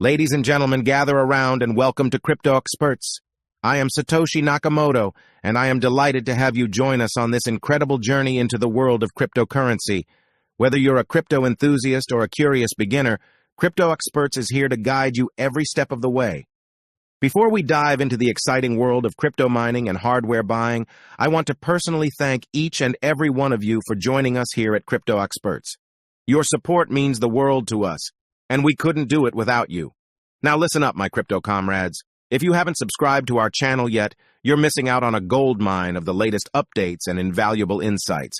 Ladies and gentlemen, gather around and welcome to CryptoXperts. I am Satoshi Nakamoto, and I am delighted to have you join us on this incredible journey into the world of cryptocurrency. Whether you're a crypto enthusiast or a curious beginner, CryptoXperts is here to guide you every step of the way. Before we dive into the exciting world of crypto mining and hardware buying, I want to personally thank each and every one of you for joining us here at CryptoXperts. Your support means the world to us, and we couldn't do it without you. Now listen up, my crypto comrades. If you haven't subscribed to our channel yet, you're missing out on a gold mine of the latest updates and invaluable insights.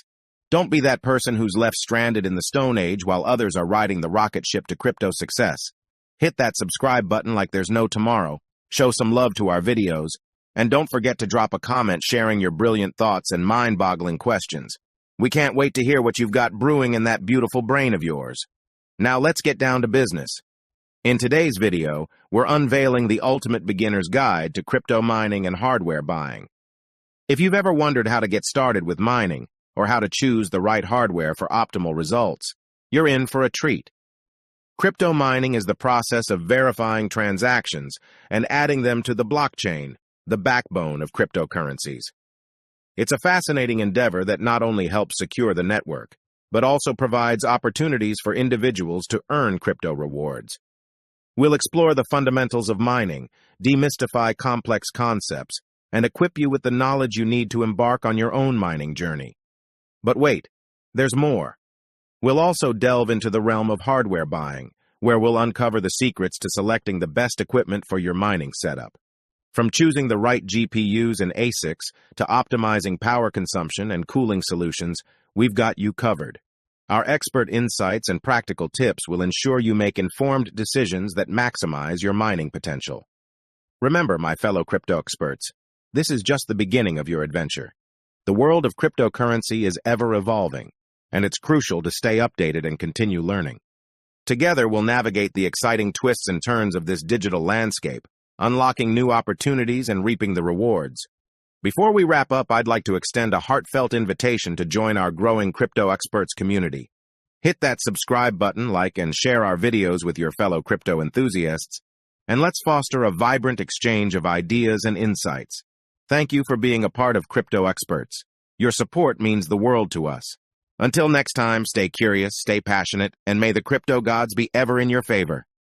Don't be that person who's left stranded in the Stone Age while others are riding the rocket ship to crypto success. Hit that subscribe button like there's no tomorrow. Show some love to our videos, and don't forget to drop a comment sharing your brilliant thoughts and mind-boggling questions. We can't wait to hear what you've got brewing in that beautiful brain of yours. Now let's get down to business. In today's video, we're unveiling the ultimate beginner's guide to crypto mining and hardware buying. If you've ever wondered how to get started with mining, or how to choose the right hardware for optimal results, you're in for a treat. Crypto mining is the process of verifying transactions and adding them to the blockchain, the backbone of cryptocurrencies. It's a fascinating endeavor that not only helps secure the network, but also provides opportunities for individuals to earn crypto rewards. We'll explore the fundamentals of mining, demystify complex concepts, and equip you with the knowledge you need to embark on your own mining journey. But wait, there's more. We'll also delve into the realm of hardware buying, where we'll uncover the secrets to selecting the best equipment for your mining setup. From choosing the right GPUs and ASICs to optimizing power consumption and cooling solutions, we've got you covered. Our expert insights and practical tips will ensure you make informed decisions that maximize your mining potential. Remember, my fellow crypto experts, this is just the beginning of your adventure. The world of cryptocurrency is ever evolving, and it's crucial to stay updated and continue learning. Together, we'll navigate the exciting twists and turns of this digital landscape, unlocking new opportunities and reaping the rewards. Before we wrap up, I'd like to extend a heartfelt invitation to join our growing CryptoXperts community. Hit that subscribe button, like and share our videos with your fellow crypto enthusiasts, and let's foster a vibrant exchange of ideas and insights. Thank you for being a part of CryptoXperts. Your support means the world to us. Until next time, stay curious, stay passionate, and may the crypto gods be ever in your favor.